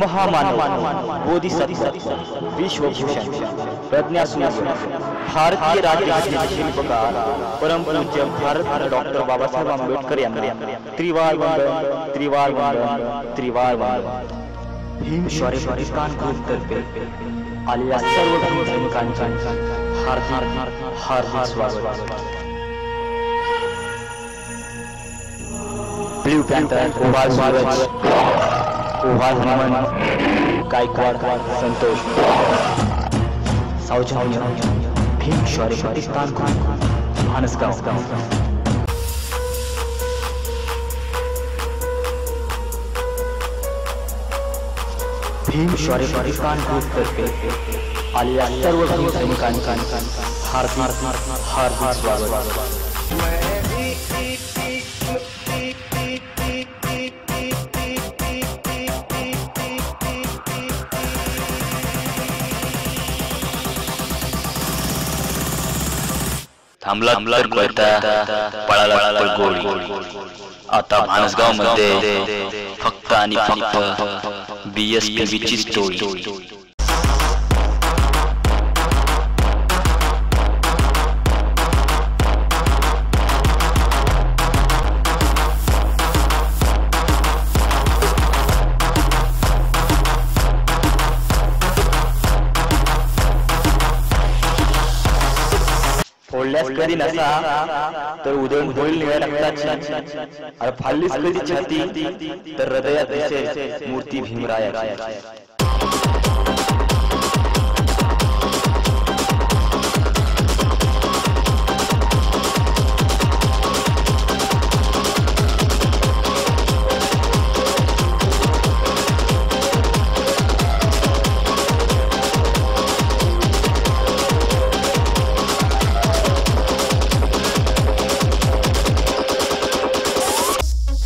महामानव बोधिसत्व विश्वभूषण प्रज्ञासूर्य भारतीय राज्यघटनेचे शिल्पकार परमपूज्य भारतरत्न डॉक्टर बाबासाहेब आंबेडकर यांना त्रिवार वंदन। भीम शौर्य प्रतिष्ठान ग्रुप तर्फे आलेल्या सर्व भीम सैनिकांचे हार्दिक स्वागत। ब्लू पॅन्थर ओव्हाळ सूरज, ओव्हाळ हनुमान, गायकवाड संतोष, सौजन्य भीम शौर्य प्रतिष्ठान ग्रुप मानसगाव। भीम शौर्य प्रतिष्ठान ग्रुप तर्फे आलेल्या सर्व भीम सैनिकांचे हार्दिक स्वागत। थांबला तर कळता पळाला तर गोळी। आता मानसगाव मध्ये फक्त आणि फक्त BSPV ची स्टोरी। फोडल्यास कधी नसा तर उधळून होईल निळ्या रक्ताची, आणि फाडलीस कधी छाती तर हृदयात दिसेल मूर्ती भीमरायाची।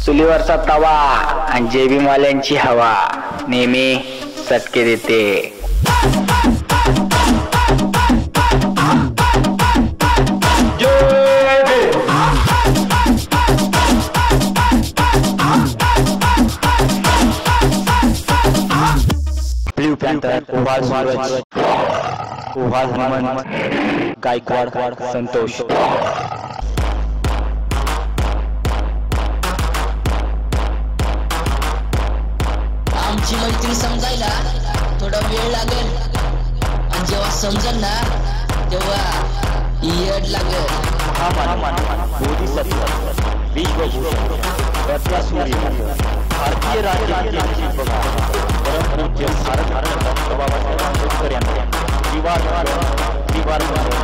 चुलीवरचा तवा आणि जेबीमाल्यांची हवा नेहमी चटके देते। ब्लू पॅन्थर ओव्हाळ सूरज, ओव्हाळ हनुमान, गायकवाड संतोष, आमची मैत्री समजायला थोडा वेळ लागेल, आणि जेव्हा समजेल ना तेव्हा येड लागेल। महामानव बोधिसत्व विश्वभूषण प्रज्ञासूर्य भारतीय राज्यघटनेचे शिल्पकार परमपूज्य भारतरत्न डॉक्टर बाबासाहेब आंबेडकर यांना त्रिवार वंदन।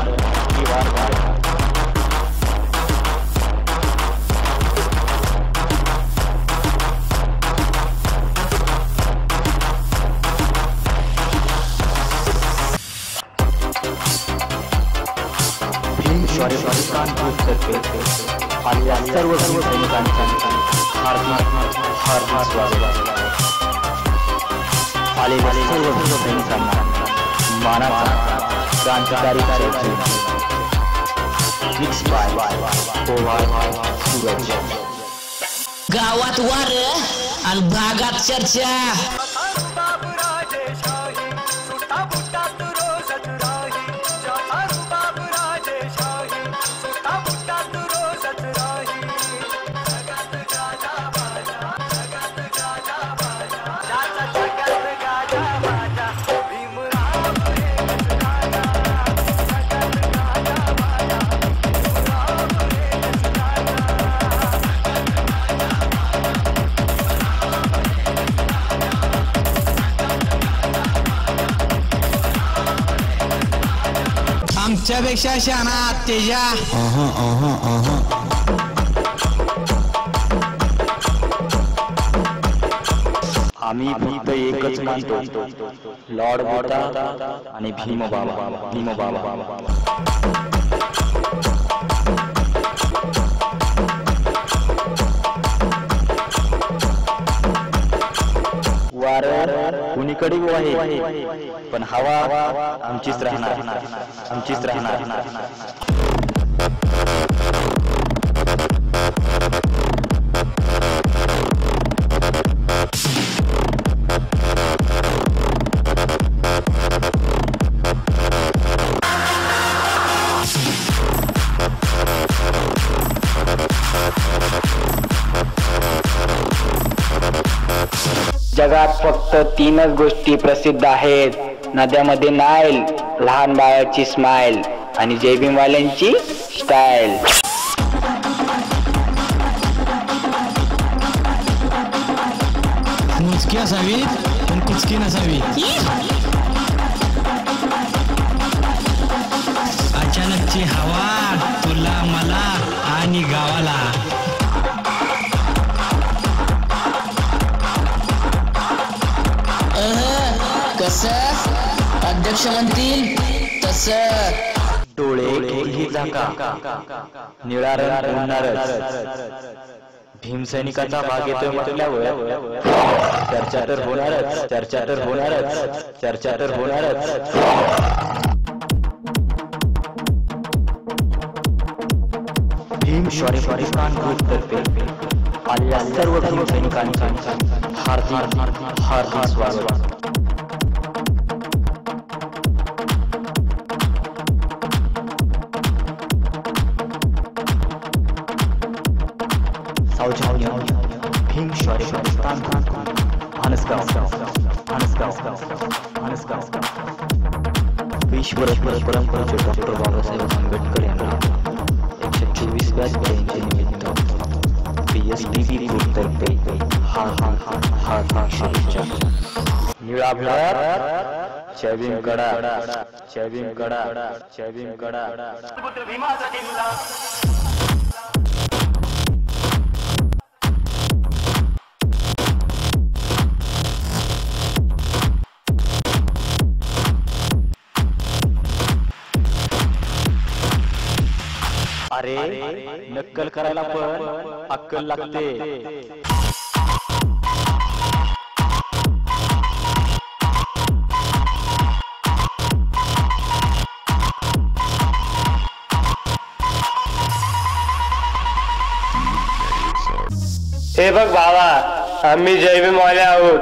भीम शौर्य प्रतिष्ठान ग्रुप तर्फे आलेल्या सर्व भीम सैनिकांचे हार्दिक स्वागत। आलेल्या सर्व भीम सैनिकांना मानाचा क्रांतिकारी कार्यक्रम मिक्स बाय ओव्हाळ सूरज। गावात वार आणि भागात चर्चा। आमच्यापेक्षा शहाणा तेजा। आम्ही फक्त एकच मानतो, लॉर्ड बुद्धा आणि भीम बाबा। वार कुणीकडे आहे, पण हवा आमचीच राहणार। जगात फक्त 3च गोष्टी प्रसिद्ध आहेत. नद्यामध्ये नाईल, लहान बाळाची स्माईल आणि जय भीमवाल्यांची स्टाईल. मुचकी असावी पण कुचकी नसावी. अचानकची हवा तुला मला आणि गावाला. कसं अध्यक्ष म्हणतील तसं. डोळे घेतली झाका, निळा रंग उडणारच. भीमसैनिकाचा भाग येतोय म्हटल्यावर चर्चा तर होणारच, चर्चा तर होणारच, चर्चा तर होणारच. भीम शॉरी पाकिस्तान ग्रुपतर्फे आलेल्या सर्व भीमसैनिकांचे हार्दिक हार्दिक स्वागत. भीम शॉरी पाकिस्तान विश्वरत्न परमपूज्य डॉक्टर बाबासाहेब आंबेडकर यांना 124व्या जयंती निमित्त PSPB ग्रुपतर्फे हार्दिक शुभेच्छा. निळा भारत, जय भीम कडा, जय भीम कडा, जय भीम कडा. अरे नक्कल करायला पण अक्कल लागते. हे बघ भावा, आम्ही जय भीमवाले आहोत.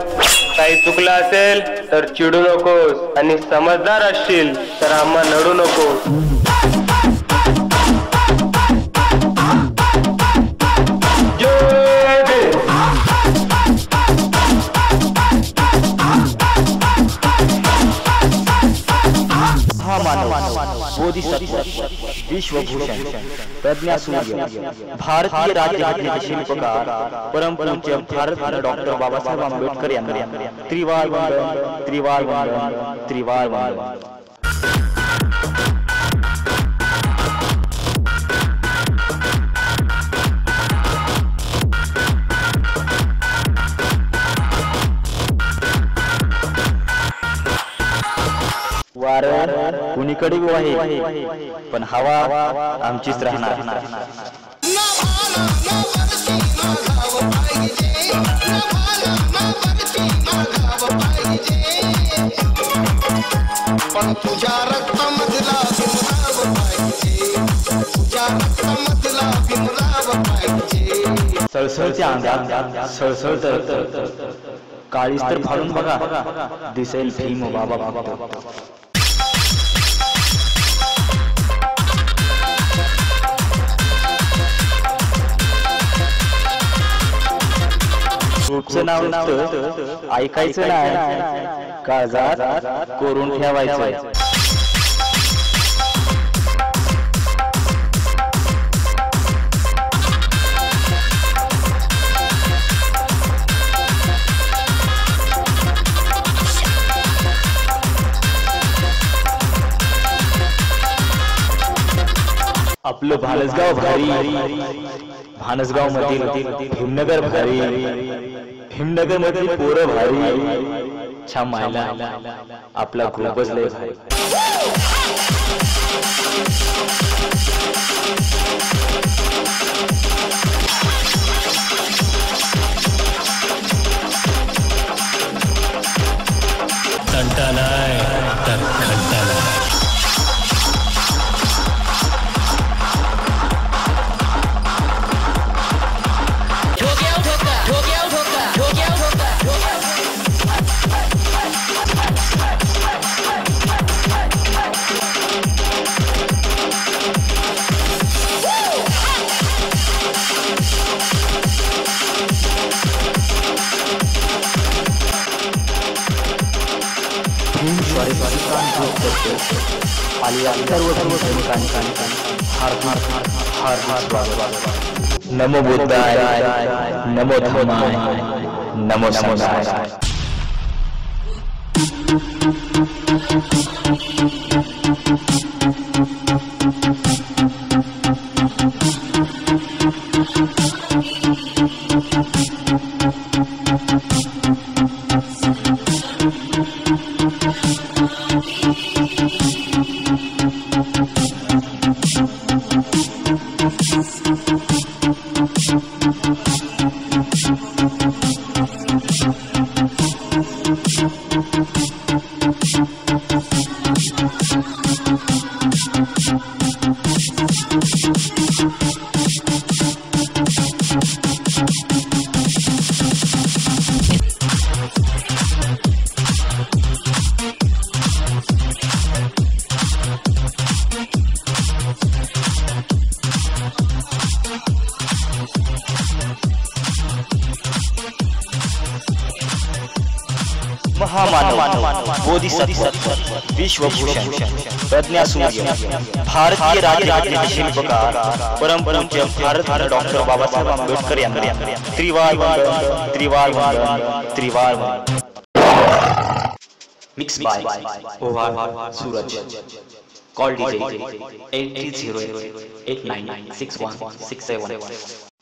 काही चुकलं असेल तर चिडू नकोस आणि समजदार असशील तर आम्हा नडू नकोस. बोधिसत्व, विश्वभूषण, प्रज्ञासूर्य, भारतीय राज्यघटनेचे शिल्पकार, परमपूज्य भारतरत्न डॉक्टर बाबासाहेब आंबेडकर यांना त्रिवार वंदन, त्रिवार वंदन, त्रिवार वंदन. वारं कुणीकडे आहे पण हवा आमचीच राहणार. पण तुझ्या रक्तामधला भीमराव पाहिजे, तुझ्या रक्तामधला भीमराव पाहिजे. सळसळच्या अंगात सळसळ तरत, काळीच तर फाडून बघा, दिसेल भीम बाबा बाबा. ग्रुपचं नाव ऐकायचं नाही, काळजात कोरून ठेवायचं. आपलं भानसगाव भारी, भानसगाव मधील भीमनगर भारी, भीमनगर मधील पोरं भारी. छान मायला आपला ग्रुपच लय भारी. तंटा नाही तर घंटा नाही. आलेल्या सर्व सैनिकांनी हार्दिक स्वागत. नमो बुद्धाय, नमो धम्माय, नमो संघाय. महामानव, बोधिसत्व, विश्वभूषण, प्रज्ञासूर्य, भारतीय राज्यघटनेचे शिल्पकार, परमपूज्य भारतरत्न डॉक्टर बाबासाहेब आंबेडकर यांना त्रिवार वंदन, त्रिवार वंदन, त्रिवार वंदन. मिक्स बाय ओवार सूरज. Call DJ 8308 896167.